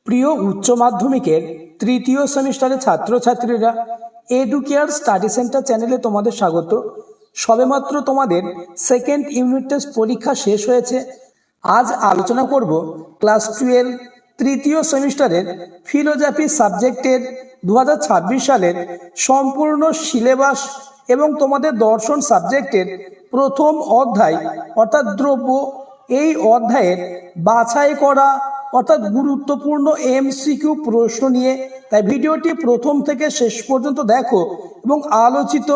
প্রিয় উচ্চ মাধ্যমিকের তৃতীয় সেমিস্টারের ছাত্রছাত্রীরা, এডুকেয়ার স্টাডি সেন্টার চ্যানেলে তোমাদের স্বাগত। সবেমাত্র তোমাদের সেকেন্ড ইউনিট টেস্ট পরীক্ষা শেষ হয়েছে। আজ আলোচনা করব ক্লাস 12 তৃতীয় সেমিস্টারের ফিলোজফি সাবজেক্টের 2026 সালের সম্পূর্ণ সিলেবাস এবং তোমাদের দর্শন সাবজেক্টের প্রথম অধ্যায় অর্থাৎ দ্রব্য, এই অধ্যায়ের বাছাই করা অর্থাৎ গুরুত্বপূর্ণ এমসিকিউ প্রশ্ন নিয়ে। তাই ভিডিওটি প্রথম থেকে শেষ পর্যন্ত দেখো এবং আলোচিত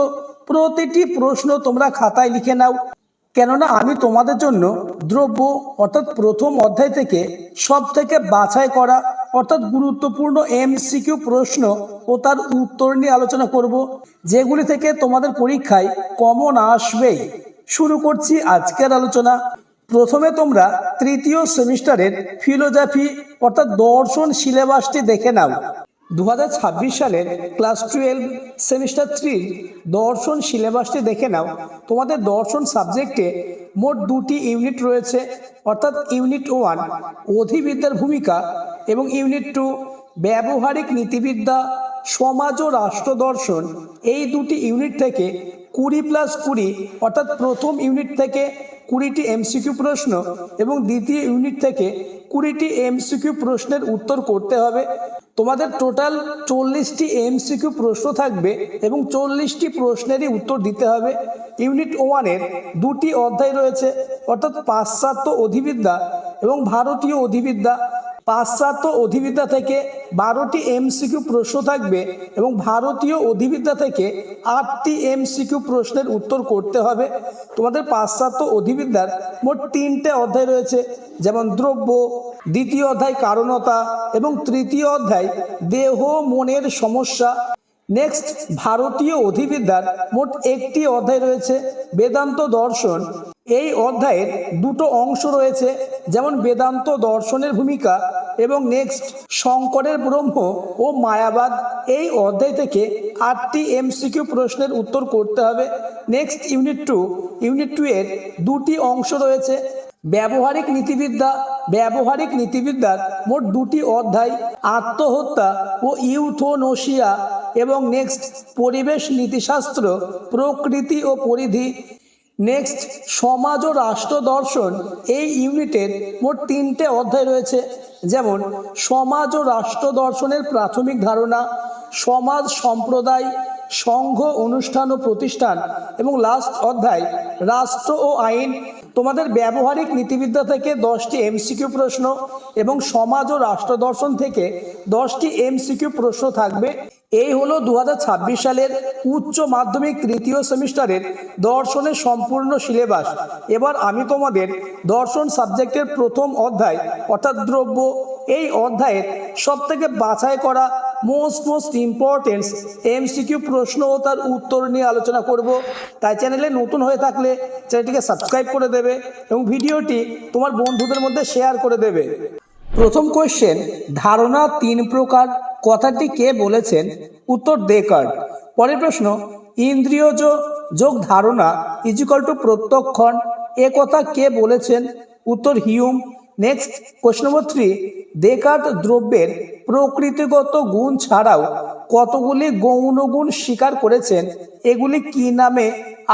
প্রতিটি প্রশ্ন তোমরা খাতায় লিখে নাও, কেননা আমি তোমাদের জন্য দ্রব্য অর্থাৎ প্রথম অধ্যায় থেকে সব থেকে বাছাই করা অর্থাৎ গুরুত্বপূর্ণ এমসিকিউ প্রশ্ন ও তার উত্তর নিয়ে আলোচনা করব, যেগুলি থেকে তোমাদের পরীক্ষায় কমন আসবেই। শুরু করছি আজকের আলোচনা। প্রথমে তোমরা তৃতীয় সেমিস্টারের ফিলোজফি অর্থাৎ দর্শন সিলেবাসটি দেখে নাও। 2026 সালের ক্লাস 12 সেমিস্টার 3 দর্শন সিলেবাসটি দেখে নাও। তোমাদের দর্শন সাবজেক্টে মোট 2টি ইউনিট রয়েছে, অর্থাৎ ইউনিট 1 অধিবিদ্যার ভূমিকা এবং ইউনিট 2 ব্যবহারিক নীতিবিদ্যা, সমাজ ও রাষ্ট্র দর্শন। এই দুটি ইউনিট থেকে 20+20 অর্থাৎ প্রথম ইউনিট থেকে 20টি এমসিকিউ প্রশ্ন এবং দ্বিতীয় ইউনিট থেকে 20টি এমসিকিউ প্রশ্নের উত্তর করতে হবে। তোমাদের টোটাল 40টি এমসিকিউ প্রশ্ন থাকবে এবং 40টি প্রশ্নেরই উত্তর দিতে হবে। ইউনিট 1-এর 2টি অধ্যায় রয়েছে, অর্থাৎ পাশ্চাত্য অধিবিদ্যা এবং ভারতীয় অধিবিদ্যা। পাশ্চাত্য অধিবিদ্যা থেকে 12টি এমসিকিউ প্রশ্ন থাকবে এবং ভারতীয় অধিবিদ্যা থেকে 8টি এমসিকিউ প্রশ্নের উত্তর করতে হবে। তোমাদের পাশ্চাত্য অধিবিদ্যার মোট 3টে অধ্যায় রয়েছে, যেমন দ্রব্য, দ্বিতীয় অধ্যায় কারণতা এবং তৃতীয় অধ্যায় দেহ মনের সমস্যা। নেক্সট, ভারতীয় অধিবিদ্যার মোট 1টি অধ্যায় রয়েছে, বেদান্ত দর্শন। এই অধ্যায়ের 2টো অংশ রয়েছে, যেমন বেদান্ত দর্শনের ভূমিকা এবং নেক্সট শঙ্করের ব্রহ্ম ও মায়াবাদ। এই অধ্যায় থেকে 8টি এমসিকিউ প্রশ্নের উত্তর করতে হবে। নেক্সট ইউনিট 2 এর 2টি অংশ রয়েছে, ব্যবহারিক নীতিবিদ্যা। ব্যবহারিক নীতিবিদ্যার মোট 2টি অধ্যায়, আত্মহত্যা ও ইউথোনসিয়া এবং নেক্সট পরিবেশ নীতিশাস্ত্র, প্রকৃতি ও পরিধি। নেক্সট সমাজ ও রাষ্ট্র দর্শন। এই ইউনিটের মোট 3টে অধ্যায় রয়েছে, যেমন সমাজ ও রাষ্ট্র দর্শনের প্রাথমিক ধারণা, সমাজ সম্প্রদায়, সংঘ অনুষ্ঠান ও প্রতিষ্ঠান এবং লাস্ট অধ্যায় রাষ্ট্র ও আইন। তোমাদের ব্যবহারিক নীতিবিদ্যা থেকে 10টি এমসিকিউ প্রশ্ন এবং সমাজ ও রাষ্ট্র দর্শন থেকে 10টি এমসিকিউ প্রশ্ন থাকবে। এই হলো 2026 সালের উচ্চ মাধ্যমিক তৃতীয় সেমিস্টারের দর্শনের সম্পূর্ণ সিলেবাস। এবার আমি তোমাদের দর্শন সাবজেক্টের প্রথম অধ্যায় অর্থাৎ দ্রব্য, এই অধ্যায়ের সব থেকে বাছাই করা মোস্ট ইম্পর্টেন্ট এমসিকিউ প্রশ্ন ও তার উত্তর নিয়ে আলোচনা করব। তাই চ্যানেলে নতুন হয়ে থাকলে চ্যানেলটিকে সাবস্ক্রাইব করে দেবে এবং ভিডিওটি তোমার বন্ধুদের মধ্যে শেয়ার করে দেবে। প্রথম কোয়েশ্চেন, ধারণা 3 প্রকার, কথাটি কে বলেছেন? উত্তর ডেকার্ট। পরের প্রশ্ন, ইন্দ্রিয়জ যোগ ধারণা = প্রত্যক্ষণ, এ কথা কে বলেছেন? উত্তর হিউম। নেক্সট কোয়েশ্চন নম্বর 3, ডেকার্ট দ্রব্যের প্রকৃতিগত গুণ ছাড়াও কতগুলি গৌণ গুণ স্বীকার করেছেন? এগুলি কি নামে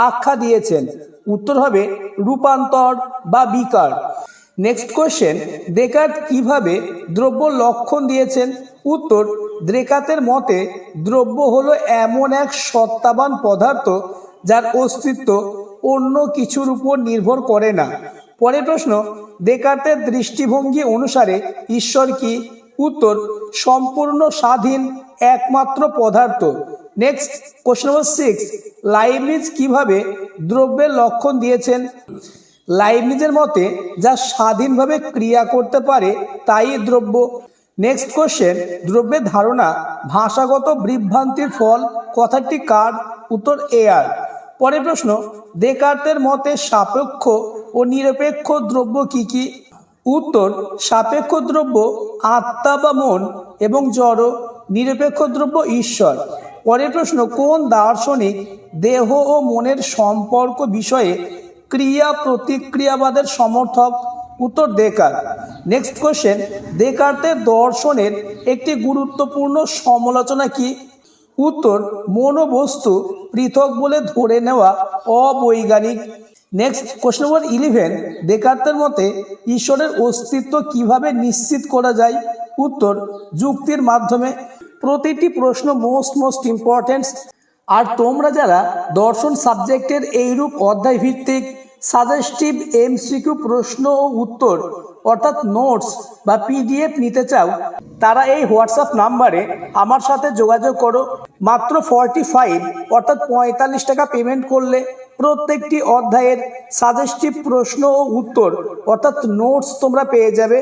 আখ্যা দিয়েছেন? উত্তর হবে রূপান্তর বা বিকার। নেক্সট কোয়েশ্চেন, ডেকার্ট কিভাবে দ্রব্য লক্ষণ দিয়েছেন? উত্তর, ডেকার্টের মতে দ্রব্য হলো এমন এক সত্তাবান পদার্থ যার অস্তিত্ব অন্য কিছুর উপর নির্ভর করে না। পরের প্রশ্ন, ডেকার্টের দৃষ্টিভঙ্গি অনুসারে ঈশ্বর কি? উত্তর, সম্পূর্ণ স্বাধীন একমাত্র পদার্থ। নেক্সট কোয়েশ্চন নম্বর 6, লাইবনিজ কিভাবে দ্রব্যের লক্ষণ দিয়েছেন? লাইবনিজের মতে যা স্বাধীনভাবে ক্রিয়া করতে পারে তাই দ্রব্য। নেক্সট কোয়েশ্চেন, দ্রব্যের ধারণা ভাষাগত বিভ্রান্তির ফল, কথাটি কার? উত্তর এয়ার। পরের প্রশ্ন, ডেকার্টের মতে সাপেক্ষ ও নিরপেক্ষ দ্রব্য কি কি? উত্তর, সাপেক্ষ দ্রব্য আত্মা বা মন এবং জড়, নিরপেক্ষ দ্রব্য ঈশ্বর। পরের প্রশ্ন, কোন দার্শনিক দেহ ও মনের সম্পর্ক বিষয়ে ক্রিয়া প্রতিক্রিয়াবাদের সমর্থক? উত্তর দেকার। নেক্সট কোশ্চেন, দেকার্তের দর্শনের একটি গুরুত্বপূর্ণ সমালোচনা কি? উত্তর মনোবস্তু পৃথক বলে ধরে নেওয়া অবৈজ্ঞানিক। নেক্সট কোশ্চেন নম্বর 11, দেকার্তের মতে ঈশ্বরের অস্তিত্ব কিভাবে নিশ্চিত করা যায়? উত্তর যুক্তির মাধ্যমে। প্রতিটি প্রশ্ন মোস্ট ইম্পর্টেন্ট। আর তোমরা যারা দর্শন সাবজেক্টের এইরূপ অধ্যায় ভিত্তিক সাজেস্টিভ এমসিকিউ প্রশ্ন ও উত্তর অর্থাৎ নোটস বা পিডিএফ নিতে চাও, তারা এই হোয়াটসঅ্যাপ নাম্বারে আমার সাথে যোগাযোগ করো। মাত্র 45 অর্থাৎ 45 টাকা পেমেন্ট করলে প্রত্যেকটি অধ্যায়ের সাজেস্টিভ প্রশ্ন ও উত্তর অর্থাৎ নোটস তোমরা পেয়ে যাবে।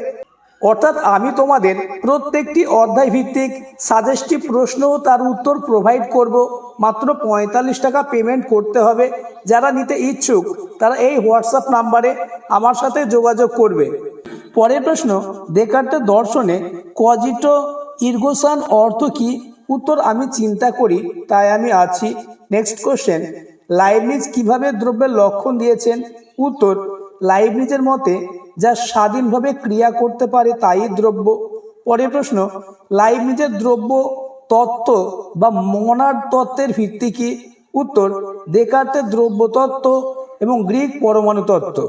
অর্থাৎ আমি তোমাদের প্রত্যেকটি অধ্যায় ভিত্তিক সাজেস্টিভ প্রশ্ন ও তার উত্তর প্রোভাইড করব। মাত্র 45 টাকা পেমেন্ট করতে হবে। যারা নিতে ইচ্ছুক তারা এই হোয়াটসঅ্যাপ নাম্বারে আমার সাথে যোগাযোগ করবে। পরের প্রশ্ন, দেকার্তের দর্শনে কজিটো ইরগো সাম অর্থ কি? উত্তর আমি চিন্তা করি তাই আমি আছি। নেক্সট কোশ্চেন, লাইবনিজ কিভাবে দ্রব্যের লক্ষণ দিয়েছেন? উত্তর লাইবনিজের মতে যা স্বাধীনভাবে ক্রিয়া করতে পারে তাই দ্রব্য। পরের প্রশ্ন, লাইবনিজের দ্রব্য তত্ত্ব বা মনাড তত্ত্বের ভিত্তি কি? উত্তর দেকার্তের দ্রব্য তত্ত্ব এবং গ্রিক পরমাণু তত্ত্ব।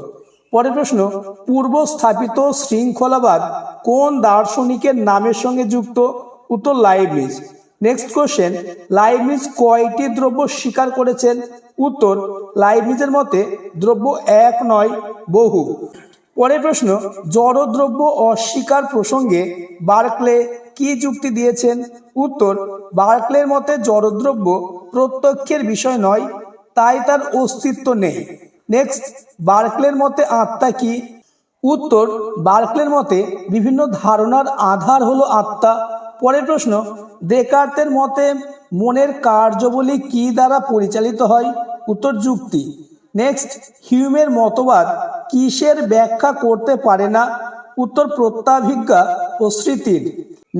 পরের প্রশ্ন, পূর্ব স্থাপিত শৃঙ্খলাবাদ কোন দার্শনিকের নামের সঙ্গে যুক্ত? উত্তর লাইবনিজ। নেক্সট কোশ্চেন, লাইবনিজ কয়টি দ্রব্য স্বীকার করেছেন? উত্তর লাইবনিজের মতে দ্রব্য এক নয় বহু। পরের প্রশ্ন, জড়দ্রব্য অস্বীকার প্রসঙ্গে বার্কলে কি যুক্তি দিয়েছেন? উত্তর বার্কলের মতে জড়দ্রব্য প্রত্যক্ষের বিষয় নয়, তাই তার অস্তিত্ব নেই। নেক্সট, বার্কলের মতে আত্মা কি? উত্তর বার্কলের মতে বিভিন্ন ধারণার আধার হলো আত্মা। পরের প্রশ্ন, দেকার্তের মতে মনের কার্যাবলী কি দ্বারা পরিচালিত হয়? উত্তর যুক্তি। নেক্সট, হিউমের মতবাদ কিসের ব্যাখ্যা করতে পারে না? উত্তর প্রত্যাভিজ্ঞা ও স্মৃতির।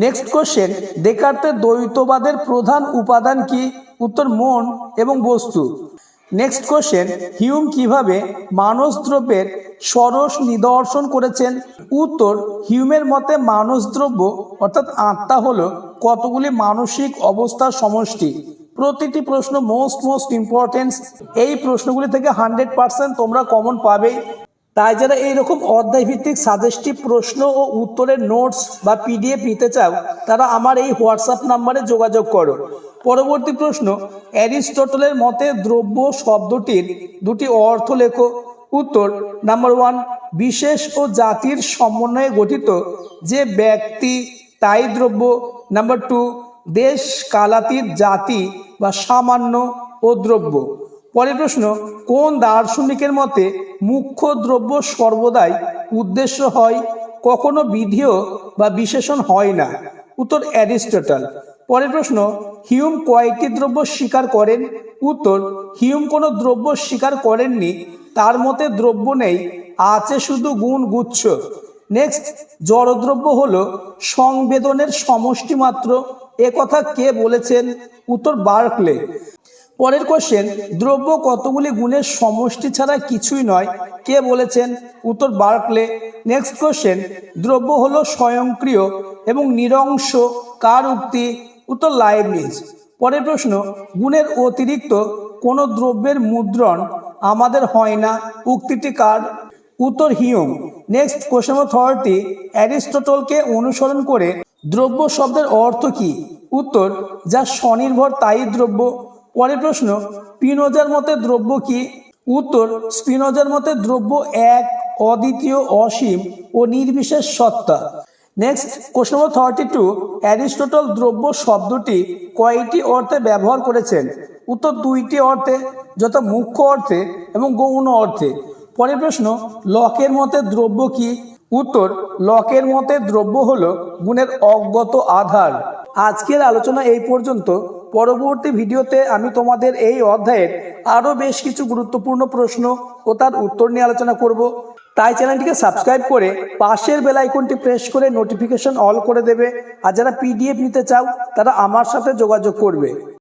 নেক্সট কোশ্চেন, দেকার্তের দ্বৈতবাদের প্রধান উপাদান কি? উত্তর মন এবং বস্তু। নেক্সট কোশ্চেন, হিউম কিভাবে মানসদ্রব্যের ষোড়শ নিদর্শন করেছেন? উত্তর হিউমের মতে মানসদ্রব্য অর্থাৎ আত্মা হলো কতগুলি মানসিক অবস্থার সমষ্টি। প্রতিটি প্রশ্ন মোস্ট ইম্পর্টেন্ট। এই প্রশ্নগুলি থেকে 100% তোমরা কমন পাবেই। তাই যারা এইরকম অধ্যায় ভিত্তিক সাজেস্টিভ প্রশ্ন ও উত্তরের নোটস বা পিডিএফ নিতে চাও তারা আমার এই হোয়াটসঅ্যাপ নাম্বারে যোগাযোগ করো। পরবর্তী প্রশ্ন, অ্যারিস্টটলের মতে দ্রব্য শব্দটির দুটি অর্থ লেখো। উত্তর নাম্বার 1, বিশেষ ও জাতির সমন্বয়ে গঠিত যে ব্যক্তি তাই দ্রব্য। নাম্বার 2, দেশ কালাতীত জাতি বা সামান্য ও দ্রব্য। পরের প্রশ্ন, কোন দার্শনিকের মতে মুখ্য দ্রব্য সর্বদাই উদ্দেশ্য হয়, কখনো বিধেয় বা বিশেষণ হয় না? উত্তর অ্যারিস্টটল। পরের প্রশ্ন, হিউম কয়টি দ্রব্য স্বীকার করেন? উত্তর হিউম কোনো দ্রব্য স্বীকার করেননি, তার মতে দ্রব্য নেই, আছে শুধু গুণ গুচ্ছ। নেক্সট, জড়দ্রব্য হলো সংবেদনের সমষ্টি মাত্র, এ কথা কে বলেছেন? উত্তর বার্কলে। পরের কোশ্চেন, দ্রব্য কতগুলি গুণের সমষ্টি ছাড়া কিছুই নয়, কে বলেছেন? উত্তর বার্কলে। নেক্সট কোশ্চেন, দ্রব্য হলো স্বয়ংক্রিয় এবং নিরংশ, কার উক্তি? উত্তর লাইবনিজ। পরের প্রশ্ন, গুণের অতিরিক্ত কোনো দ্রব্যের মুদ্রণ আমাদের হয় না, উক্তিটি কার? উত্তর হিউম। নেক্সট কোশ্চেন নম্বর 30, অ্যারিস্টটলকে অনুসরণ করে দ্রব্য শব্দের অর্থ কি? উত্তর যা স্বনির্ভর তাই দ্রব্য। পরের প্রশ্ন, স্পিনোজার মতে দ্রব্য কি? উত্তর স্পিনোজার মতে দ্রব্য এক, অদ্বিতীয়, অসীম ও নির্বিশেষ সত্তা। নেক্সট কোশ্চেন নম্বর 32, অ্যারিস্টটল দ্রব্য শব্দটি কয়টি অর্থে ব্যবহার করেছেন? উত্তর 2টি অর্থে, যথা মুখ্য অর্থে এবং গৌণ অর্থে। পরের প্রশ্ন, লকের মতে দ্রব্য কি? উত্তর লকের মতে দ্রব্য হলো গুণের অজ্ঞত আধার। আজকের আলোচনা এই পর্যন্ত। পরবর্তী ভিডিওতে আমি তোমাদের এই অধ্যায়ের আরও বেশ কিছু গুরুত্বপূর্ণ প্রশ্ন ও তার উত্তর নিয়ে আলোচনা করব। তাই চ্যানেলটিকে সাবস্ক্রাইব করে পাশের বেল আইকনটি প্রেস করে নোটিফিকেশন অল করে দেবে। আর যারা পিডিএফ নিতে চাও তারা আমার সাথে যোগাযোগ করবে।